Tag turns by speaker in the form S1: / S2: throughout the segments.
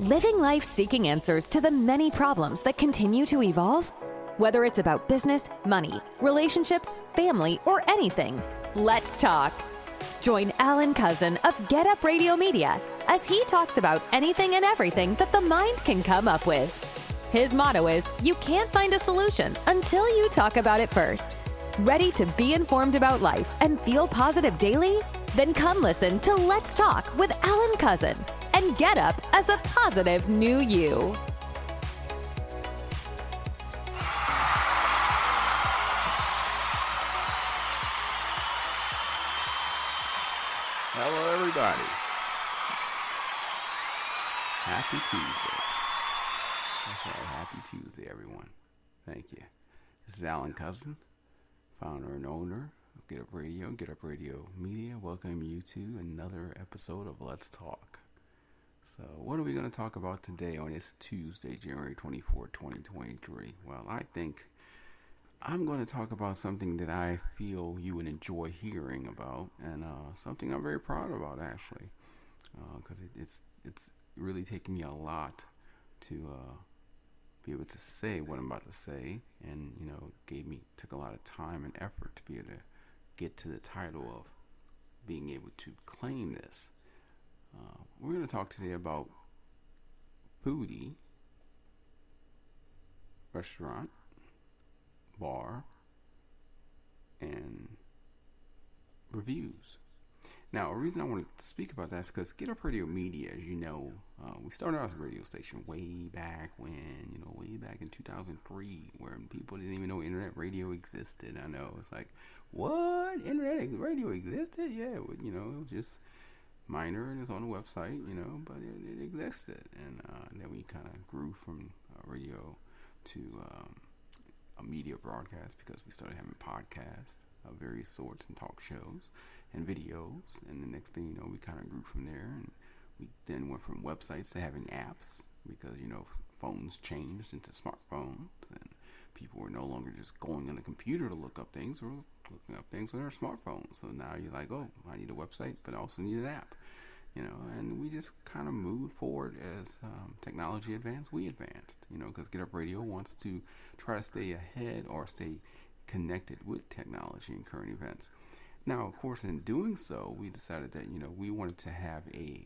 S1: Living life seeking answers to the many problems that continue to evolve? Whether it's about business, money, relationships, family, or anything, let's talk. Join Alan Cousin of Get Up Radio Media as he talks about anything and everything that the mind can come up with. His motto is, you can't find a solution until you talk about it first. Ready to be informed about life and feel positive daily? Then come listen to Let's Talk with Alan Cousin and get up as a positive new you.
S2: Hello, everybody. Happy Tuesday. That's right, happy Tuesday, everyone. Thank you. This is Alan Cousin, founder and owner of Get Up Radio, Get Up Radio Media. Welcome you to another episode of Let's Talk. So, what are we going to talk about today on this Tuesday, January 24, 2023? Well, I think I'm going to talk about something that I feel you would enjoy hearing about, and something I'm very proud about, actually, because it's really taken me a lot to be able to say what I'm about to say, and took a lot of time and effort to be able to get to the title of being able to claim this. We're going to talk today about foodie, restaurant, bar, and reviews. Now, a reason I want to speak about that is because Get Up Radio Media, as you know, we started out as a radio station way back in 2003, where people didn't even know internet radio existed. I know, it's like, what? Internet radio existed? Yeah, it was just minor, and it's on the website, but it existed. And then we kind of grew from radio to a media broadcast, because we started having podcasts of various sorts and talk shows and videos, and the next thing you know, we kind of grew from there, and we then went from websites to having apps, because phones changed into smartphones, and people were no longer just going on the computer to look up things, or looking up things on their smartphones. So now you're like, oh, I need a website, but I also need an app, and we just kind of moved forward as technology advanced. We advanced, because Get Up Radio wants to try to stay ahead or stay connected with technology and current events. Now, of course, in doing so, we decided that, we wanted to have a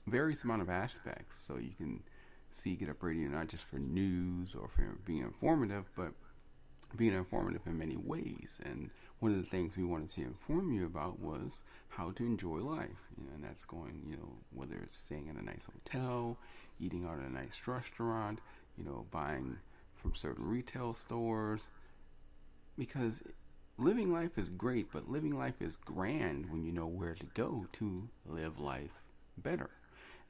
S2: various amount of aspects, so you can see Get Up Radio not just for news or for being informative, but being informative in many ways. And one of the things we wanted to inform you about was how to enjoy life, and that's going, whether it's staying in a nice hotel, eating out at a nice restaurant, buying from certain retail stores, because living life is great, but living life is grand when you know where to go to live life better.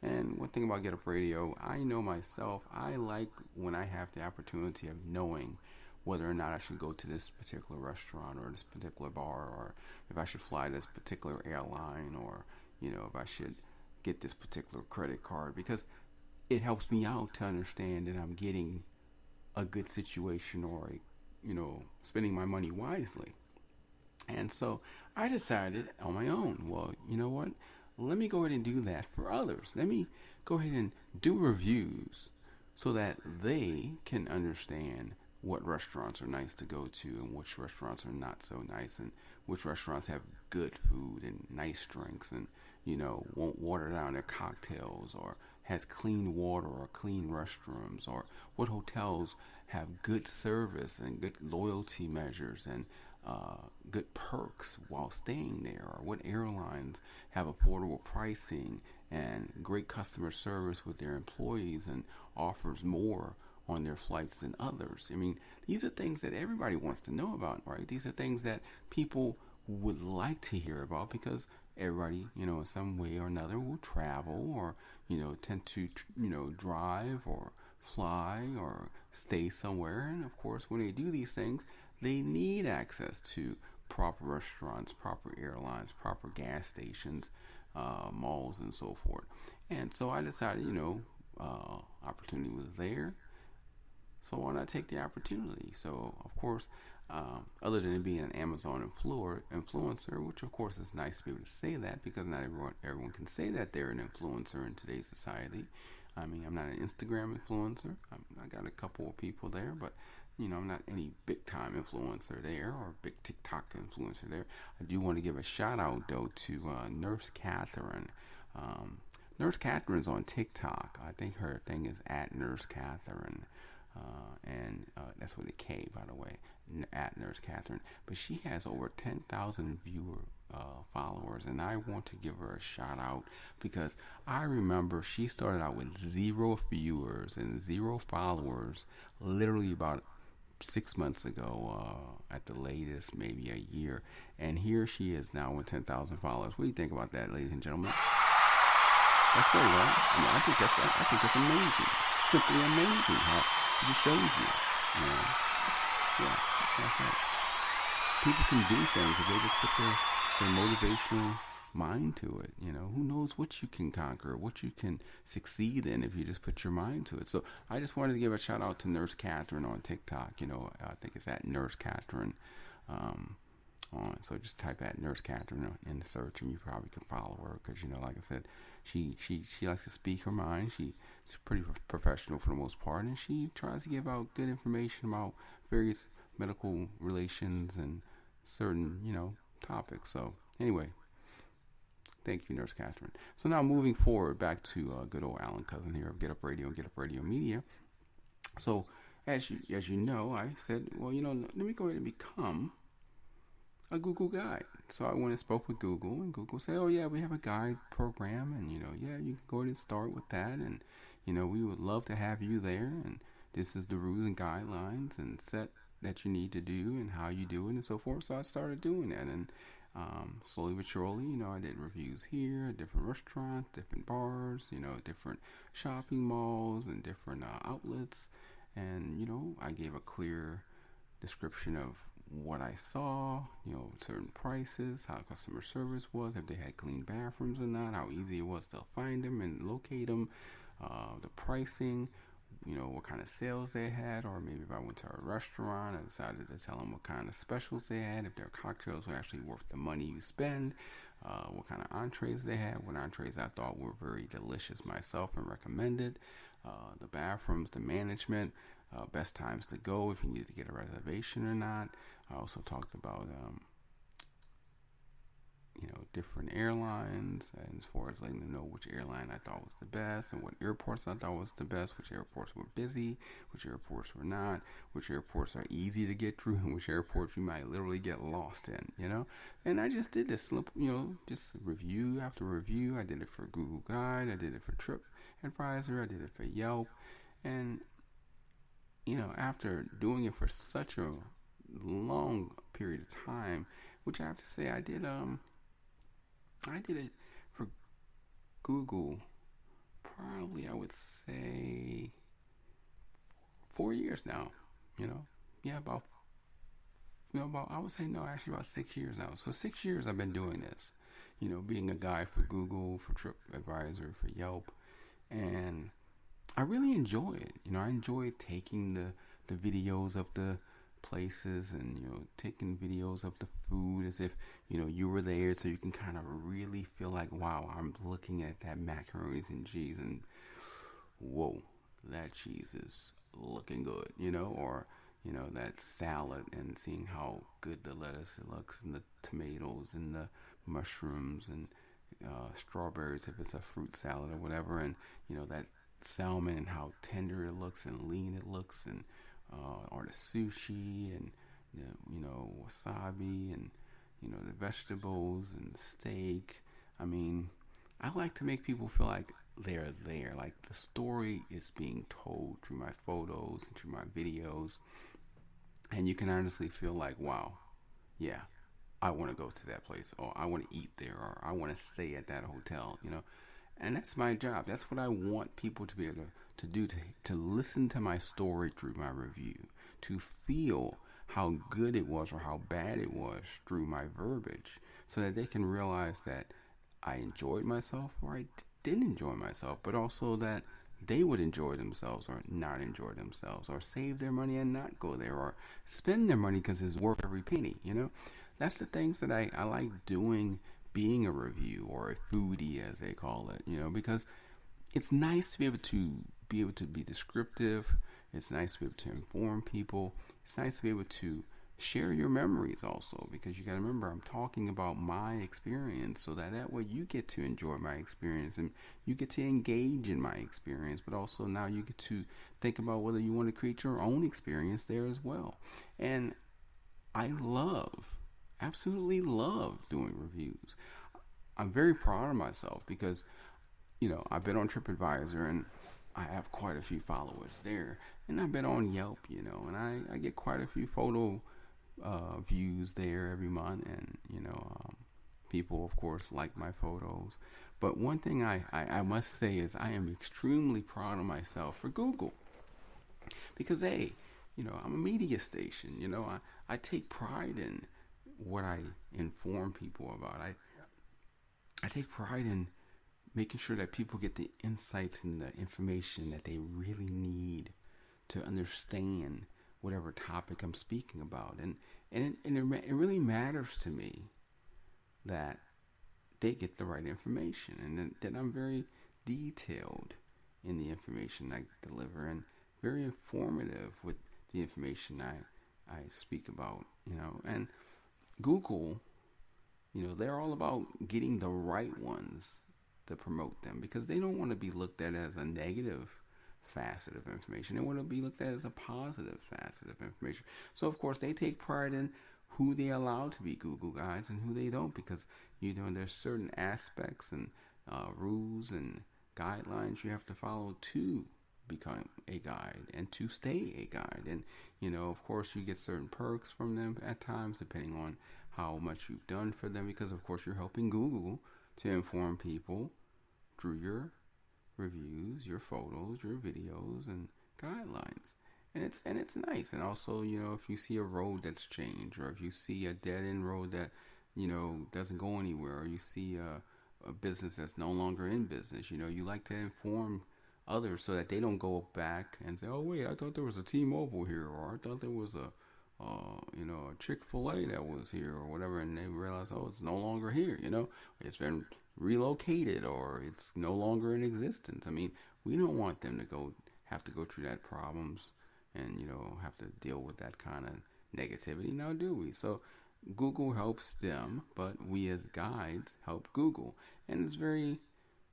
S2: And one thing about Get Up Radio, I know myself, I like when I have the opportunity of knowing whether or not I should go to this particular restaurant or this particular bar, or if I should fly this particular airline, or, if I should get this particular credit card, because it helps me out to understand that I'm getting a good situation, or spending my money wisely. And so I decided on my own, well, you know what? Let me go ahead and do that for others. Let me go ahead and do reviews so that they can understand what restaurants are nice to go to and which restaurants are not so nice, and which restaurants have good food and nice drinks, and won't water down their cocktails, or has clean water or clean restrooms, or what hotels have good service and good loyalty measures and good perks while staying there, or what airlines have affordable pricing and great customer service with their employees and offers more on their flights than others. I mean, these are things that everybody wants to know about, right? These are things that people would like to hear about, because everybody, in some way or another will travel, or, tend to, drive or fly or stay somewhere. And of course, when they do these things, they need access to proper restaurants, proper airlines, proper gas stations, malls, and so forth. And so I decided, opportunity was there. So why not take the opportunity? So of course, other than being an Amazon influencer, which of course is nice to be able to say that, because not everyone can say that they're an influencer in today's society. I mean, I'm not an Instagram influencer. I got a couple of people there, but I'm not any big time influencer there or big TikTok influencer there. I do want to give a shout out though to Nurse Catherine. Nurse Catherine's on TikTok. I think her thing is at Nurse Catherine. And that's with a K, by the way, at Nurse Catherine. But she has over 10,000 followers, and I want to give her a shout out because I remember she started out with 0 viewers and 0 followers literally about 6 months ago, at the latest, maybe a year. And here she is now with 10,000 followers. What do you think about that, ladies and gentlemen? That's great, right? I think that's amazing. Simply amazing how it just shows you. Yeah, that's right. People can do things if they just put their motivational mind to it. Who knows what you can conquer, what you can succeed in if you just put your mind to it. So I just wanted to give a shout out to Nurse Catherine on TikTok. I think it's at Nurse Catherine. So just type at Nurse Catherine in the search, and you probably can follow her because like I said, she likes to speak her mind. She's pretty professional for the most part, and she tries to give out good information about various medical relations and certain topics. So anyway, thank you, Nurse Catherine. So now moving forward back to good old Alan Cousin here of Get Up Radio and Get Up Radio Media. So as you know, I said, well, let me go ahead and become a Google guide. So I went and spoke with Google, and Google said, oh yeah, we have a guide program, and yeah, you can go ahead and start with that, and we would love to have you there, and this is the rules and guidelines and set that you need to do and how you do it and so forth. So I started doing that, and slowly but surely, I did reviews here, different restaurants, different bars, different shopping malls and different outlets, and I gave a clear description of what I saw, certain prices, how customer service was, if they had clean bathrooms or not, how easy it was to find them and locate them, the pricing, what kind of sales they had, or maybe if I went to a restaurant, I decided to tell them what kind of specials they had, if their cocktails were actually worth the money you spend, what kind of entrees they had, what entrees I thought were very delicious myself and recommended, the bathrooms, the management, best times to go if you needed to get a reservation or not. I also talked about different airlines, and as far as letting them know which airline I thought was the best and what airports I thought was the best, which airports were busy, which airports were not, which airports are easy to get through, and which airports you might literally get lost in, and I just did this, just review after review. I did it for Google Guide, I did it for TripAdvisor, I did it for Yelp, and after doing it for such a long period of time, which I have to say I did it for Google probably, I would say, 4 years now, about I would say, no, actually about 6 years now. So 6 years I've been doing this, being a guide for Google, for TripAdvisor, for Yelp, and I really enjoy it. I enjoy taking the videos of the places and taking videos of the food as if you were there, so you can kind of really feel like, wow, I'm looking at that macaronis and cheese, and whoa, that cheese is looking good, or that salad, and seeing how good the lettuce looks, and the tomatoes and the mushrooms and strawberries if it's a fruit salad or whatever, and that salmon and how tender it looks and lean it looks, and or the sushi and wasabi and the vegetables and the steak. I mean, I like to make people feel like they're there, like the story is being told through my photos and through my videos, and you can honestly feel like, wow, yeah, I want to go to that place, or I want to eat there, or I want to stay at that hotel, And that's my job. That's what I want people to be able to do, to listen to my story through my review, to feel how good it was or how bad it was through my verbiage, so that they can realize that I enjoyed myself or I didn't enjoy myself, but also that they would enjoy themselves or not enjoy themselves, or save their money and not go there, or spend their money because it's worth every penny. That's the things that I like doing, being a review or a foodie, as they call it, because it's nice to be able to be descriptive. It's nice to be able to inform people. It's nice to be able to share your memories also, because you got to remember, I'm talking about my experience, so that way you get to enjoy my experience and you get to engage in my experience, but also now you get to think about whether you want to create your own experience there as well. And I absolutely love doing reviews. I'm very proud of myself because I've been on TripAdvisor and I have quite a few followers there, and I've been on Yelp, and I get quite a few photo views there every month, and people of course like my photos. But one thing I must say is I am extremely proud of myself for Google, because hey, I'm a media station. I take pride in what I inform people about. I take pride in making sure that people get the insights and the information that they really need to understand whatever topic I'm speaking about. And it really matters to me that they get the right information, and that I'm very detailed in the information I deliver, and very informative with the information I speak about, and Google, they're all about getting the right ones to promote them, because they don't want to be looked at as a negative facet of information. They want to be looked at as a positive facet of information. So of course they take pride in who they allow to be Google guides and who they don't, because there's certain aspects and rules and guidelines you have to follow to become a guide and to stay a guide. And of course you get certain perks from them at times depending on how much you've done for them, because of course you're helping Google to inform people through your reviews, your photos, your videos, and guidelines. And it's nice. And also, if you see a road that's changed, or if you see a dead end road that doesn't go anywhere, or you see a business that's no longer in business, you like to inform others so that they don't go back and say, oh wait, I thought there was a T-Mobile here, or I thought there was a Chick-fil-A that was here, or whatever, and they realize, oh, it's no longer here. It's been relocated, or it's no longer in existence. I mean, we don't want them to have to go through that problems and have to deal with that kind of negativity, now do we? So Google helps them, but we as guides help Google, and it's very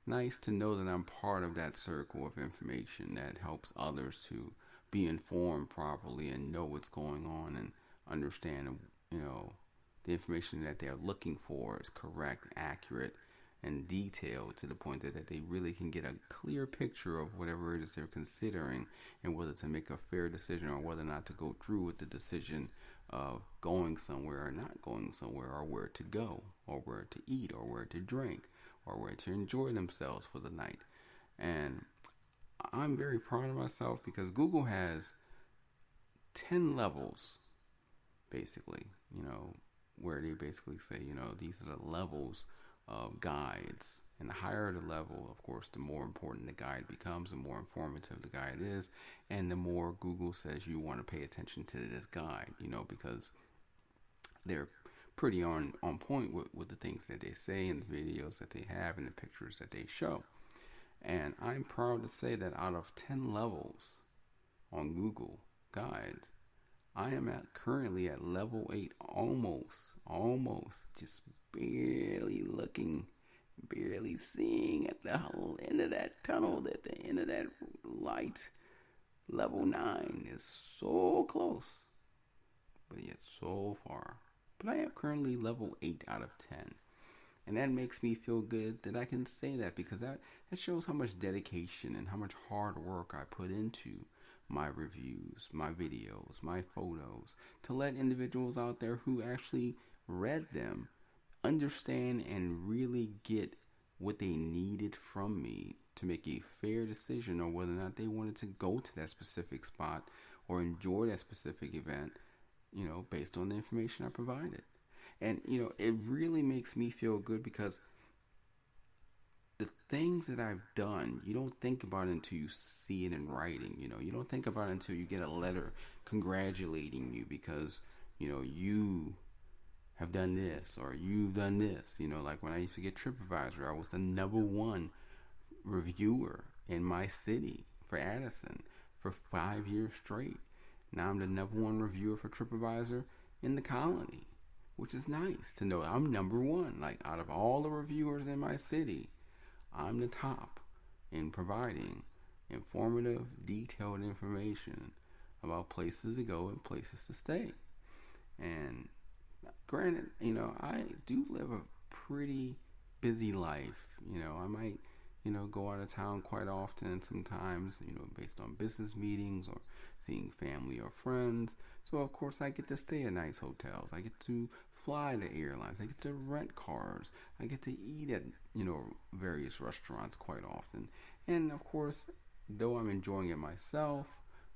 S2: nice to know that I'm part of that circle of information that helps others to be informed properly and know what's going on and understand the information that they're looking for is correct, accurate, and detailed, to the point that they really can get a clear picture of whatever it is they're considering, and whether to make a fair decision, or whether or not to go through with the decision of going somewhere or not going somewhere, or where to go, or where to eat, or where to drink, or where to enjoy themselves for the night. And I'm very proud of myself, because Google has 10 levels, basically, where they basically say, these are the levels of guides. And the higher the level, of course, the more important the guide becomes, the more informative the guide is, and the more Google says you want to pay attention to this guide, because they're pretty on point with the things that they say, and the videos that they have, and the pictures that they show. And I'm proud to say that out of 10 levels on Google Guides, I am currently at level 8, almost, just barely seeing at the end of that tunnel, at the end of that light. Level 9 is so close, but yet so far. But I am currently level 8 out of 10. And that makes me feel good that I can say that, because that shows how much dedication and how much hard work I put into my reviews, my videos, my photos, to let individuals out there who actually read them understand and really get what they needed from me to make a fair decision on whether or not they wanted to go to that specific spot or enjoy that specific event, based on the information I provided. And, it really makes me feel good, because the things that I've done, you don't think about it until you see it in writing. You don't think about it until you get a letter congratulating you because, you have done this or you've done this. Like when I used to get TripAdvisor, I was the #1 reviewer in my city for Addison for 5 years straight. Now I'm the #1 reviewer for TripAdvisor in the colony, which is nice to know I'm #1. Like out of all the reviewers in my city, I'm the top in providing informative, detailed information about places to go and places to stay. And granted, I do live a pretty busy life. I might, go out of town quite often sometimes, based on business meetings or seeing family or friends. So, of course, I get to stay at nice hotels. I get to fly to airlines. I get to rent cars. I get to eat at, various restaurants quite often. And, of course, though I'm enjoying it myself,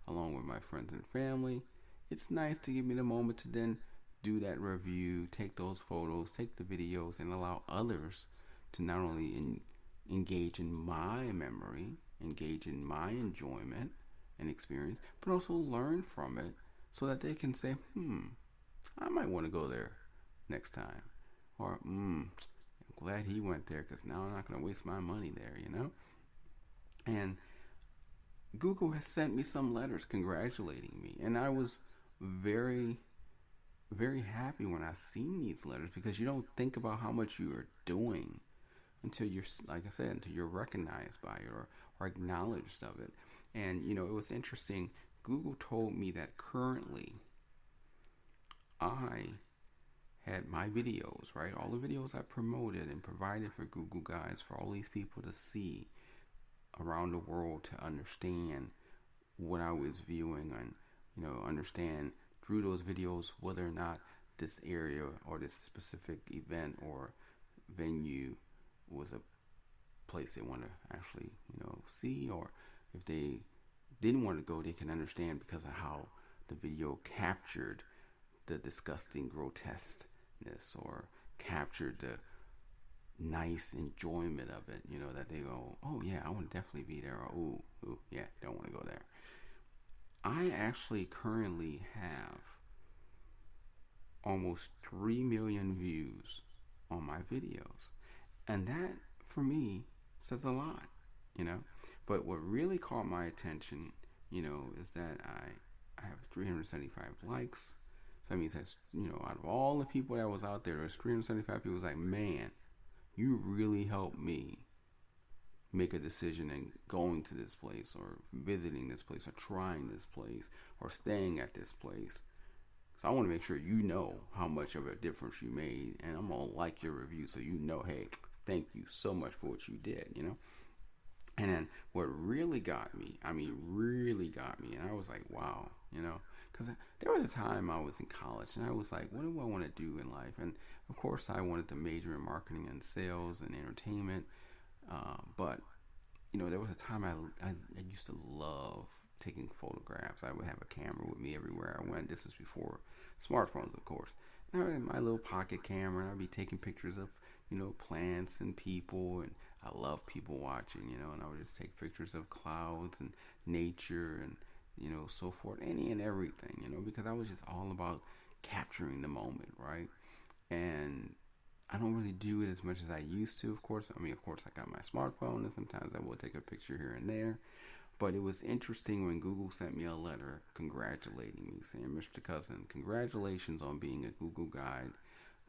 S2: along with my friends and family, it's nice to give me the moment to then do that review, take those photos, take the videos, and allow others to not only engage in my memory, engage in my enjoyment and experience, but also learn from it so that they can say, I might want to go there next time. Or, I'm glad he went there because now I'm not going to waste my money there, And Google has sent me some letters congratulating me. And I was very, very happy when I seen these letters because you don't think about how much you are doing until you're, like I said, until you're recognized by it or acknowledged of it. And, it was interesting. Google told me that currently I had my videos, right? All the videos I promoted and provided for Google Guides for all these people to see around the world to understand what I was viewing and, understand through those videos whether or not this area or this specific event or venue was a place they want to actually, see, or if they didn't want to go, they can understand because of how the video captured the disgusting grotesqueness or captured the nice enjoyment of it, that they go, oh yeah, I want to definitely be there, or ooh, yeah, don't want to go there. I actually currently have almost 3 million views on my videos. And that, for me, says a lot, But what really caught my attention, is that I have 375 likes. So that means that's, out of all the people that was out there, there's 375 people was like, man, you really helped me make a decision in going to this place or visiting this place or trying this place or staying at this place. So I want to make sure you know how much of a difference you made, and I'm going to like your review so hey, thank you so much for what you did, And then what really got me, and I was like, wow, because there was a time I was in college and I was like, what do I want to do in life? And of course I wanted to major in marketing and sales and entertainment, but there was a time I used to love taking photographs. I would have a camera with me everywhere I went. This was before smartphones, of course. And I had my little pocket camera, and I'd be taking pictures of, plants and people, and I love people watching, and I would just take pictures of clouds and nature and, so forth, any and everything, because I was just all about capturing the moment, right? And I don't really do it as much as I used to, of course. Of course, I got my smartphone, and sometimes I will take a picture here and there. But it was interesting when Google sent me a letter congratulating me, saying, Mr. Cousin, congratulations on being a Google Guide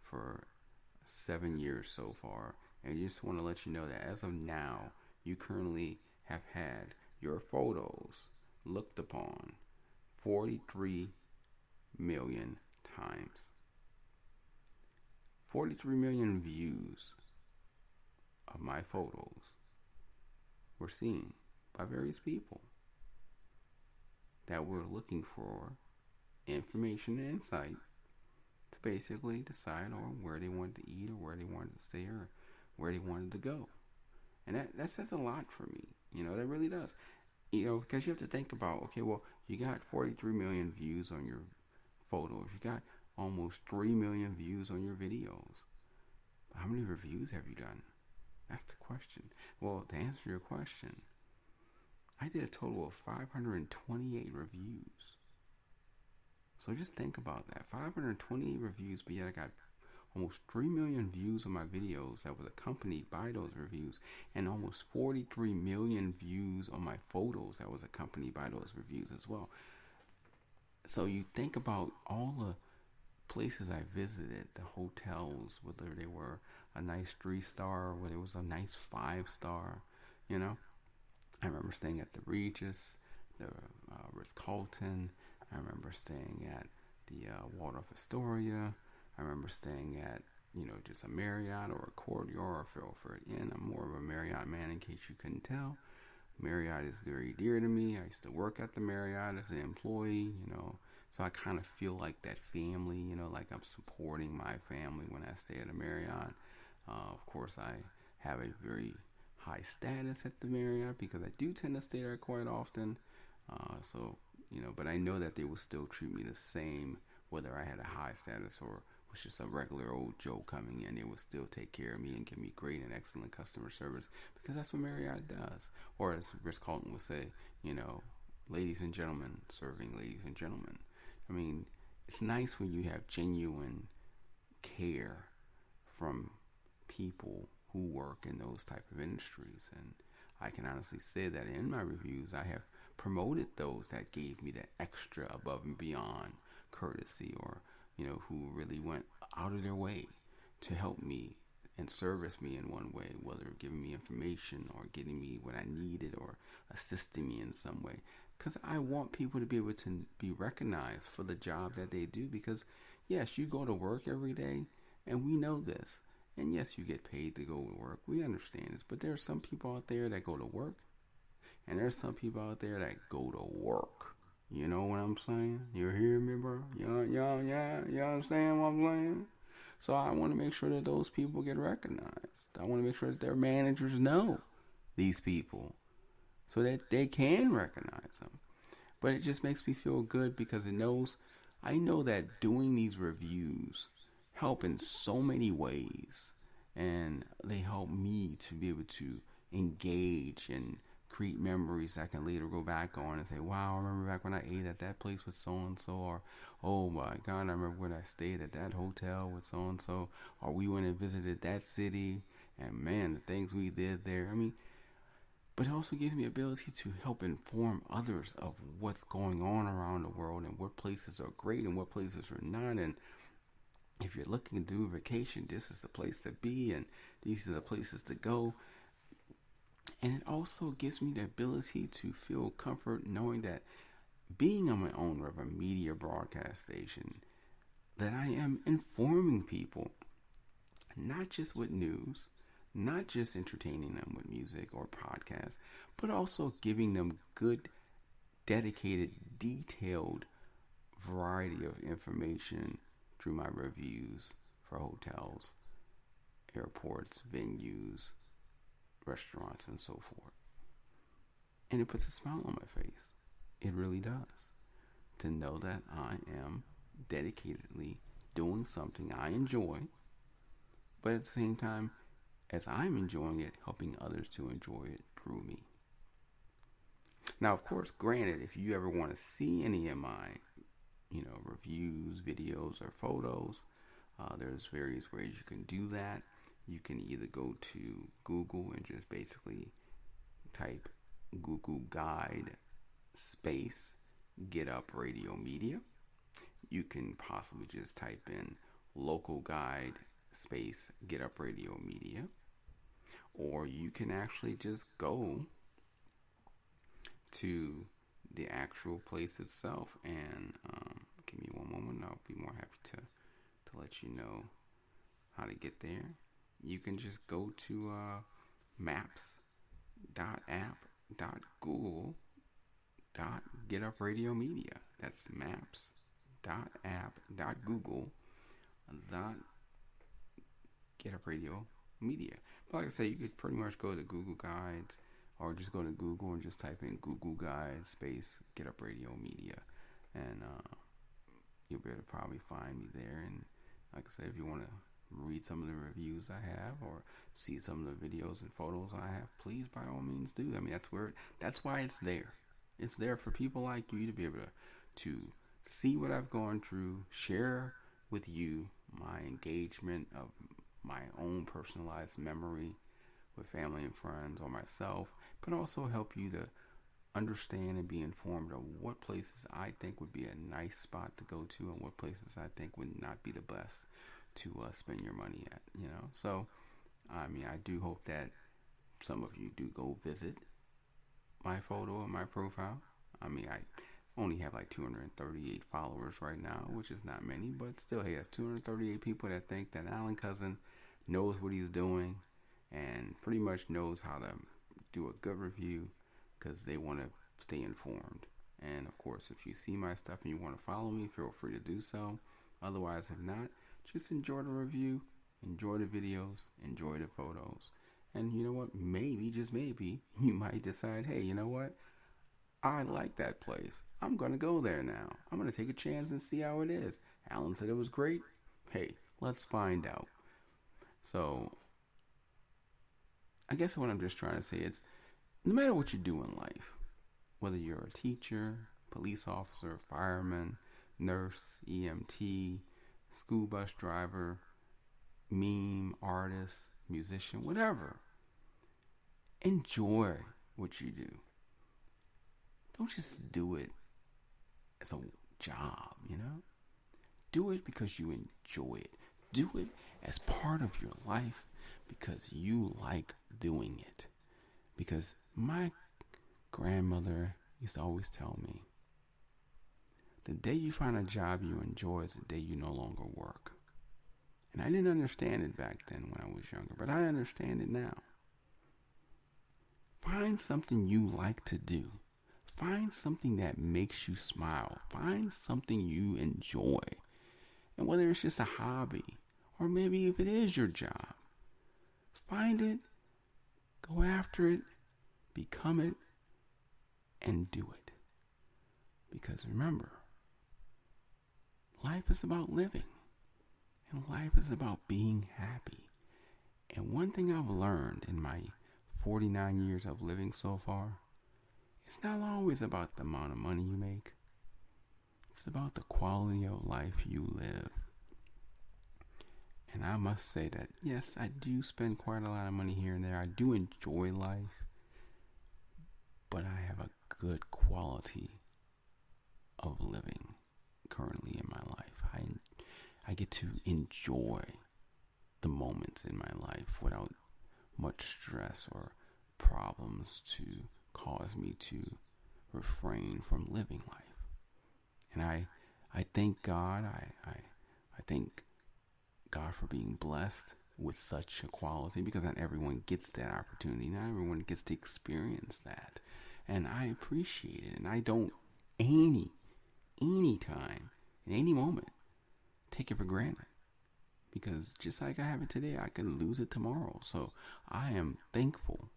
S2: for 7 years so far. And I just want to let you know that as of now, you currently have had your photos looked upon 43 million times. 43 million views of my photos were seen by various people that were looking for information and insight to basically decide on where they wanted to eat or where they wanted to stay or where they wanted to go. And that says a lot for me. That really does. Because you have to think about, okay, well, you got 43 million views on your photos. You got almost 3 million views on your videos. How many reviews have you done? That's the question. Well, to answer your question, I did a total of 528 reviews. So just think about that. 528 reviews, but yet I got almost 3 million views on my videos that was accompanied by those reviews, and almost 43 million views on my photos that was accompanied by those reviews as well. So you think about all the places I visited, the hotels, whether they were a nice 3-star, whether it was a nice 5-star, you know. I remember staying at the Regis, the Ritz-Carlton. I remember staying at the Waldorf Astoria. I remember staying at, just a Marriott or a Courtyard or Fairfield Inn. I'm more of a Marriott man, in case you couldn't tell. Marriott is very dear to me. I used to work at the Marriott as an employee, so I kind of feel like that family, like I'm supporting my family when I stay at a Marriott. Of course, I have a very high status at the Marriott because I do tend to stay there quite often. But I know that they will still treat me the same whether I had a high status or was just a regular old Joe coming in. They would still take care of me and give me great and excellent customer service, because that's what Marriott does. Or as Ritz-Carlton would say, ladies and gentlemen, serving ladies and gentlemen. I mean, it's nice when you have genuine care from people who work in those type of industries. And I can honestly say that in my reviews, I have promoted those that gave me that extra above and beyond courtesy, or who really went out of their way to help me and service me in one way, whether giving me information or getting me what I needed or assisting me in some way. Because I want people to be able to be recognized for the job that they do. Because yes, you go to work every day, and we know this. And yes, you get paid to go to work. We understand this. But there are some people out there that go to work, and there's some people out there that go to work. You know what I'm saying? You hear me, bro? You understand what I'm saying? So I want to make sure that those people get recognized. I want to make sure that their managers know these people so that they can recognize them. But it just makes me feel good because I know that doing these reviews help in so many ways, and they help me to be able to engage and create memories I can later go back on and say, wow, I remember back when I ate at that place with so-and-so, or, oh my God, I remember when I stayed at that hotel with so-and-so, or we went and visited that city, and man, the things we did there. I mean, but it also gives me ability to help inform others of what's going on around the world and what places are great and what places are not. And if you're looking to do a vacation, this is the place to be, and these are the places to go. And it also gives me the ability to feel comfort knowing that being on my own of a media broadcast station, that I am informing people, not just with news, not just entertaining them with music or podcasts, but also giving them good, dedicated, detailed variety of information through my reviews for hotels, airports, venues, restaurants, and so forth. And it puts a smile on my face. It really does. To know that I am dedicatedly doing something I enjoy, but at the same time, as I'm enjoying it, helping others to enjoy it through me. Now, of course, granted, if you ever want to see any of my, reviews, videos, or photos, there's various ways you can do that. You can either go to Google and just basically type googleguide space Get Up Radio Media. You can possibly just type in local guide space Get Up Radio Media. Or you can actually just go to the actual place itself. And give me one moment. I'll be more happy to let you know how to get there. You can just go to maps.app.google.getupradio.media. That's maps.app.google.getupradio.media. But like I say, you could pretty much go to Google Guides, or just go to Google and just type in Google Guide space Get Up Radio Media, and you'll be able to probably find me there. And like I say, if you want to read some of the reviews I have or see some of the videos and photos I have, please by all means do. I mean, that's why it's there. It's there for people like you to be able to see what I've gone through, share with you my engagement of my own personalized memory with family and friends or myself, but also help you to understand and be informed of what places I think would be a nice spot to go to and what places I think would not be the best to spend your money at, So, I mean, I do hope that some of you do go visit my photo and my profile. I mean, I only have like 238 followers right now, which is not many, but still, hey, that's 238 people that think that Alan Cousin knows what he's doing and pretty much knows how to do a good review because they want to stay informed. And of course, if you see my stuff and you want to follow me, feel free to do so. Otherwise, if not, just enjoy the review, enjoy the videos, enjoy the photos. And you know what? Maybe, just maybe, you might decide, hey, you know what? I like that place. I'm going to go there now. I'm going to take a chance and see how it is. Alan said it was great. Hey, let's find out. So, I guess what I'm just trying to say is, no matter what you do in life, whether you're a teacher, police officer, fireman, nurse, EMT, school bus driver, meme, artist, musician, whatever, enjoy what you do. Don't just do it as a job, Do it because you enjoy it. Do it as part of your life because you like doing it. Because my grandmother used to always tell me, the day you find a job you enjoy is the day you no longer work. And I didn't understand it back then when I was younger, but I understand it now. Find something you like to do. Find something that makes you smile. Find something you enjoy. And whether it's just a hobby, or maybe if it is your job, find it, go after it, become it, and do it. Because remember, life is about living. And life is about being happy. And one thing I've learned in my 49 years of living so far, it's not always about the amount of money you make. It's about the quality of life you live. And I must say that, yes, I do spend quite a lot of money here and there. I do enjoy life. But I have a good quality of living currently in my life. I get to enjoy the moments in my life without much stress or problems to cause me to refrain from living life. And I thank God. I thank God for being blessed with such a quality, because not everyone gets that opportunity. Not everyone gets to experience that. And I appreciate it. And I don't any time, in any moment, take it for granted. Because just like I have it today, I can lose it tomorrow. So I am thankful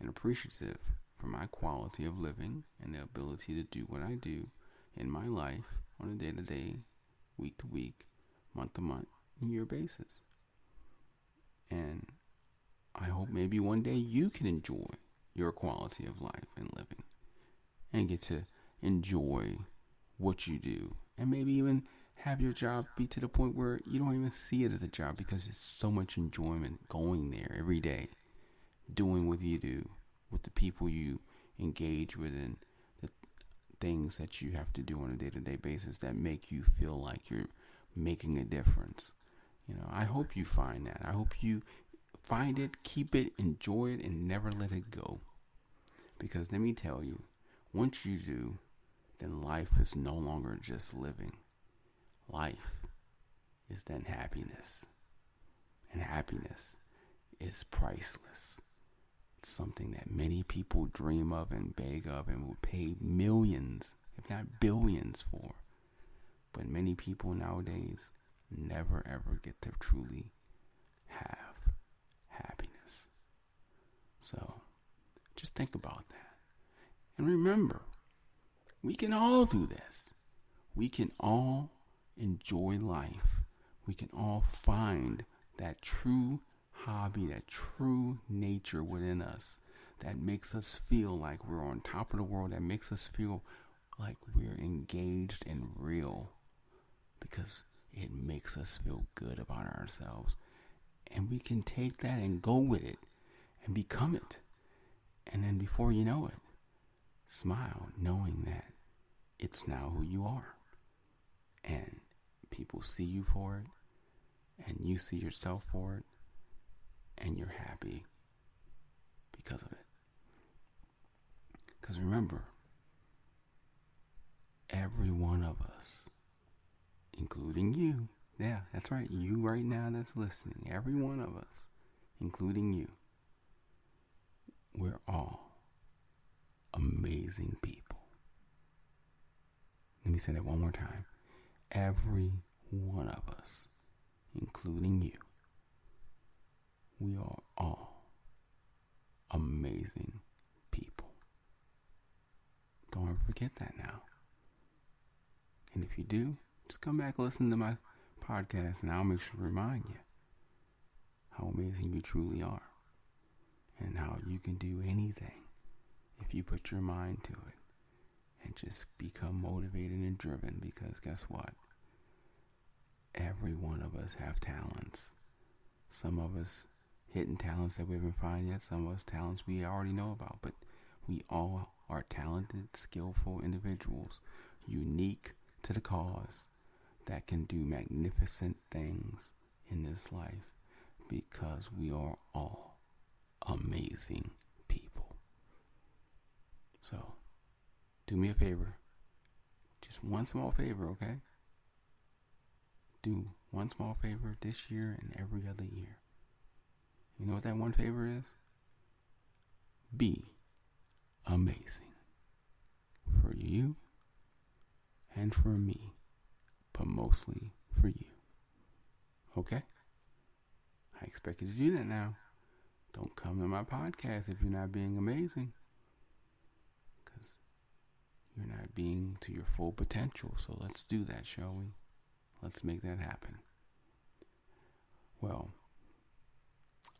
S2: and appreciative for my quality of living and the ability to do what I do in my life on a day-to-day, week-to-week, month-to-month, year basis. And I hope maybe one day you can enjoy your quality of life and living and get to enjoy what you do, and maybe even have your job be to the point where you don't even see it as a job, because it's so much enjoyment going there every day, doing what you do with the people you engage with and the things that you have to do on a day-to-day basis that make you feel like you're making a difference. I hope you find that. I hope you find it, keep it, enjoy it, and never let it go. Because let me tell you, once you do, then life is no longer just living. Life is then happiness. And happiness is priceless. It's something that many people dream of and beg of and will pay millions, if not billions, for. But many people nowadays never ever get to truly have happiness. So just think about that. And remember, we can all do this. We can all enjoy life we can all find that true hobby, that true nature within us that makes us feel like we're on top of the world, that makes us feel like we're engaged and real, because it makes us feel good about ourselves. And we can take that and go with it and become it. And then before you know it, smile knowing that it's now who you are. And people see you for it, and you see yourself for it, and you're happy because of it. Because remember, every one of us, including you, yeah, that's right, you right now that's listening, every one of us, including you, we're all amazing people. Let me say that one more time. Every one of us, including you, we are all amazing people. Don't ever forget that now. And if you do, just come back and listen to my podcast, and I'll make sure to remind you how amazing you truly are, and how you can do anything if you put your mind to it and just become motivated and driven. Because guess what? Every one of us have talents. Some of us hidden talents that we haven't found yet. Some of us talents we already know about. But we all are talented, skillful individuals, unique to the cause, that can do magnificent things in this life, because we are all amazing people. So, do me a favor. Just one small favor, okay? Do one small favor this year and every other year. You know what that one favor is? Be amazing. For you and for me, but mostly for you. Okay? I expect you to do that now. Don't come to my podcast if you're not being amazing, because you're not being to your full potential. So let's do that, shall we? Let's make that happen. Well,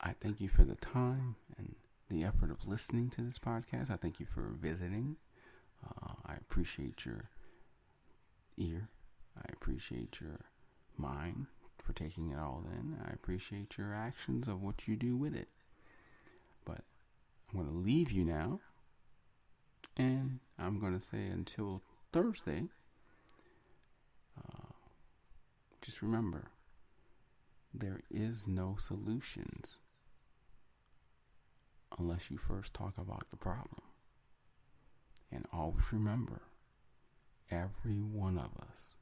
S2: I thank you for the time and the effort of listening to this podcast. I thank you for visiting. I appreciate your ear. I appreciate your mind for taking it all in. I appreciate your actions of what you do with it. But I'm going to leave you now, and I'm going to say until Thursday, just remember, there is no solutions unless you first talk about the problem. And always remember, every one of us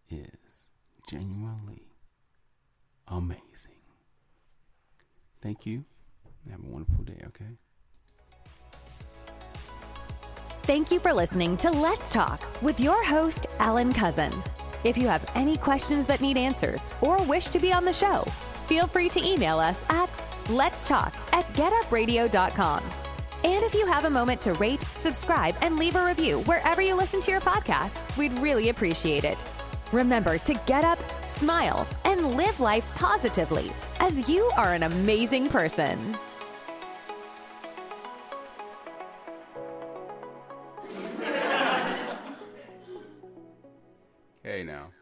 S2: is genuinely amazing. Thank you. Have a wonderful day, okay?
S1: Thank you for listening to Let's Talk with your host, Alan Cousin. If you have any questions that need answers or wish to be on the show, feel free to email us at letstalk@getupradio.com. And if you have a moment to rate, subscribe, and leave a review wherever you listen to your podcasts, we'd really appreciate it. Remember to get up, smile, and live life positively, as you are an amazing person.
S2: Hey now.